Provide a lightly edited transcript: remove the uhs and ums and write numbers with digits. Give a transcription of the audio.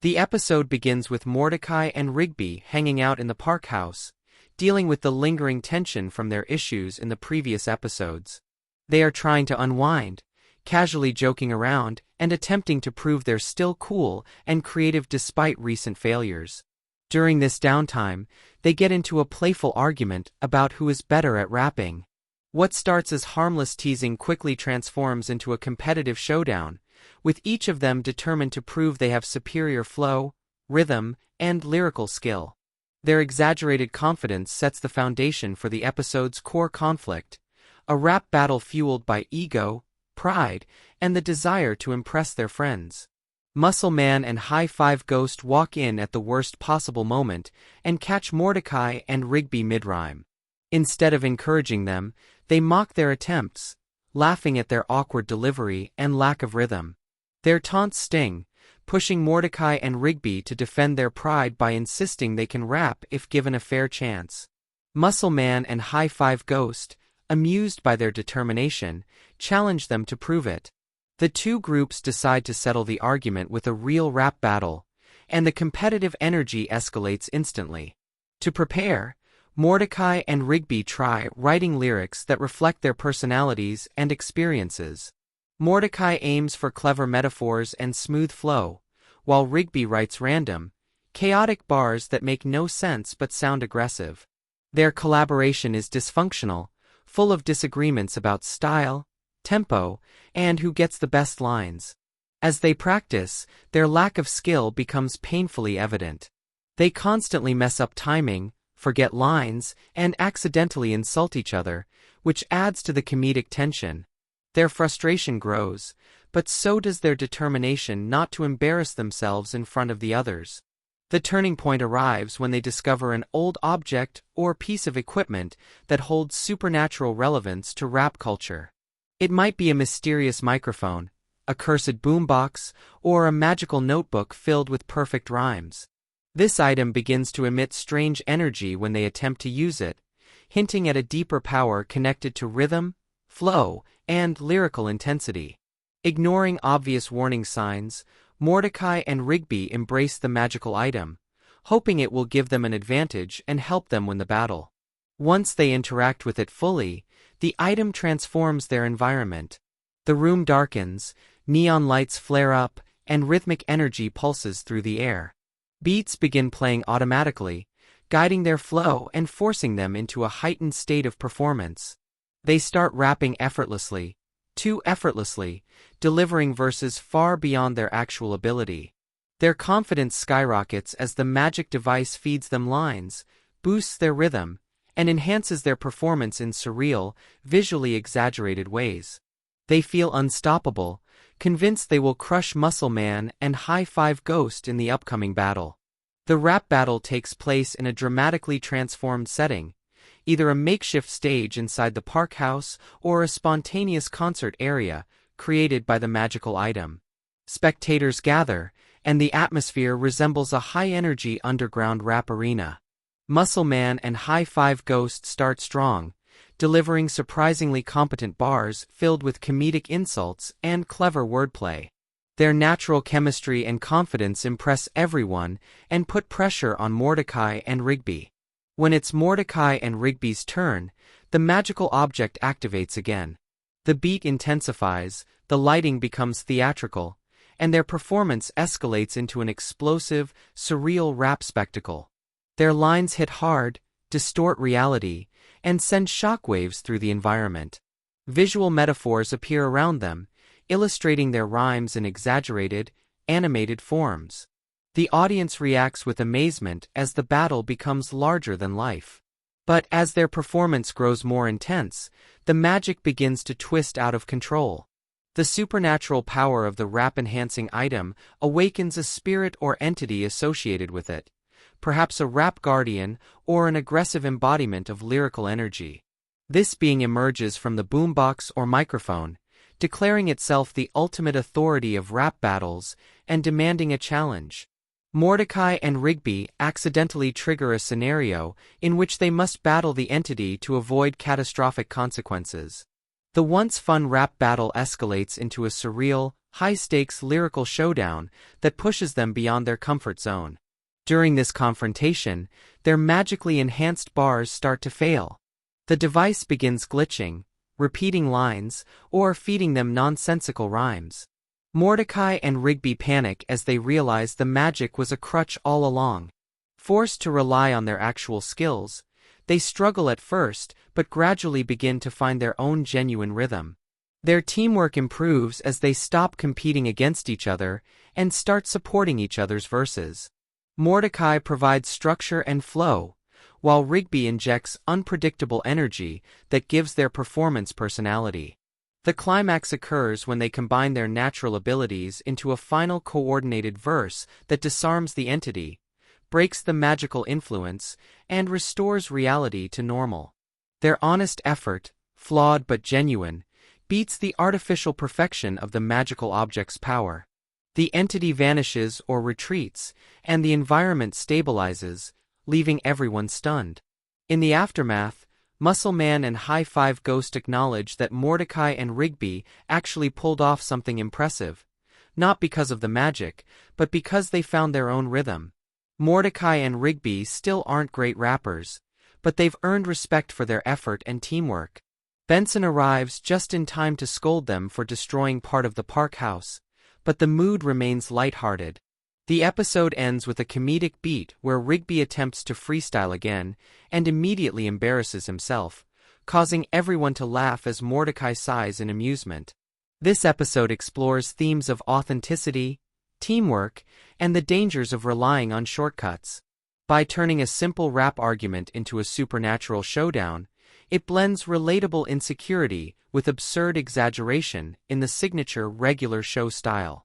The episode begins with Mordecai and Rigby hanging out in the park house, dealing with the lingering tension from their issues in the previous episodes. They are trying to unwind, casually joking around, and attempting to prove they're still cool and creative despite recent failures. During this downtime, they get into a playful argument about who is better at rapping. What starts as harmless teasing quickly transforms into a competitive showdown, with each of them determined to prove they have superior flow, rhythm, and lyrical skill. Their exaggerated confidence sets the foundation for the episode's core conflict, a rap battle fueled by ego, pride, and the desire to impress their friends. Muscle Man and High Five Ghost walk in at the worst possible moment and catch Mordecai and Rigby mid-rhyme. Instead of encouraging them, they mock their attempts, laughing at their awkward delivery and lack of rhythm. Their taunts sting, pushing Mordecai and Rigby to defend their pride by insisting they can rap if given a fair chance. Muscle Man and High Five Ghost, amused by their determination, challenge them to prove it. The two groups decide to settle the argument with a real rap battle, and the competitive energy escalates instantly. To prepare, Mordecai and Rigby try writing lyrics that reflect their personalities and experiences. Mordecai aims for clever metaphors and smooth flow, while Rigby writes random, chaotic bars that make no sense but sound aggressive. Their collaboration is dysfunctional, full of disagreements about style, tempo, and who gets the best lines. As they practice, their lack of skill becomes painfully evident. They constantly mess up timing, forget lines, and accidentally insult each other, which adds to the comedic tension. Their frustration grows, but so does their determination not to embarrass themselves in front of the others. The turning point arrives when they discover an old object or piece of equipment that holds supernatural relevance to rap culture. It might be a mysterious microphone, a cursed boombox, or a magical notebook filled with perfect rhymes. This item begins to emit strange energy when they attempt to use it, hinting at a deeper power connected to rhythm, flow, and lyrical intensity. Ignoring obvious warning signs, Mordecai and Rigby embrace the magical item, hoping it will give them an advantage and help them win the battle. Once they interact with it fully, the item transforms their environment. The room darkens, neon lights flare up, and rhythmic energy pulses through the air. Beats begin playing automatically, guiding their flow and forcing them into a heightened state of performance. They start rapping effortlessly, too effortlessly, delivering verses far beyond their actual ability. Their confidence skyrockets as the magic device feeds them lines, boosts their rhythm, and enhances their performance in surreal, visually exaggerated ways. They feel unstoppable, convinced they will crush Muscle Man and High Five Ghost in the upcoming battle. The rap battle takes place in a dramatically transformed setting, either a makeshift stage inside the park house or a spontaneous concert area created by the magical item. Spectators gather, and the atmosphere resembles a high-energy underground rap arena. Muscle Man and High Five Ghost start strong, delivering surprisingly competent bars filled with comedic insults and clever wordplay. Their natural chemistry and confidence impress everyone and put pressure on Mordecai and Rigby. When it's Mordecai and Rigby's turn, the magical object activates again. The beat intensifies, the lighting becomes theatrical, and their performance escalates into an explosive, surreal rap spectacle. Their lines hit hard, distort reality, and send shockwaves through the environment. Visual metaphors appear around them, illustrating their rhymes in exaggerated, animated forms. The audience reacts with amazement as the battle becomes larger than life. But as their performance grows more intense, the magic begins to twist out of control. The supernatural power of the rap-enhancing item awakens a spirit or entity associated with it, perhaps a rap guardian or an aggressive embodiment of lyrical energy. This being emerges from the boombox or microphone, declaring itself the ultimate authority of rap battles and demanding a challenge. Mordecai and Rigby accidentally trigger a scenario in which they must battle the entity to avoid catastrophic consequences. The once fun rap battle escalates into a surreal, high-stakes lyrical showdown that pushes them beyond their comfort zone. During this confrontation, their magically enhanced bars start to fail. The device begins glitching, repeating lines, or feeding them nonsensical rhymes. Mordecai and Rigby panic as they realize the magic was a crutch all along. Forced to rely on their actual skills, they struggle at first but gradually begin to find their own genuine rhythm. Their teamwork improves as they stop competing against each other and start supporting each other's verses. Mordecai provides structure and flow, while Rigby injects unpredictable energy that gives their performance personality. The climax occurs when they combine their natural abilities into a final coordinated verse that disarms the entity, breaks the magical influence, and restores reality to normal. Their honest effort, flawed but genuine, beats the artificial perfection of the magical object's power. The entity vanishes or retreats, and the environment stabilizes, leaving everyone stunned. In the aftermath, Muscle Man and High Five Ghost acknowledge that Mordecai and Rigby actually pulled off something impressive, not because of the magic, but because they found their own rhythm. Mordecai and Rigby still aren't great rappers, but they've earned respect for their effort and teamwork. Benson arrives just in time to scold them for destroying part of the park house, but the mood remains lighthearted. The episode ends with a comedic beat where Rigby attempts to freestyle again and immediately embarrasses himself, causing everyone to laugh as Mordecai sighs in amusement. This episode explores themes of authenticity, teamwork, and the dangers of relying on shortcuts. By turning a simple rap argument into a supernatural showdown, it blends relatable insecurity with absurd exaggeration in the signature regular show style.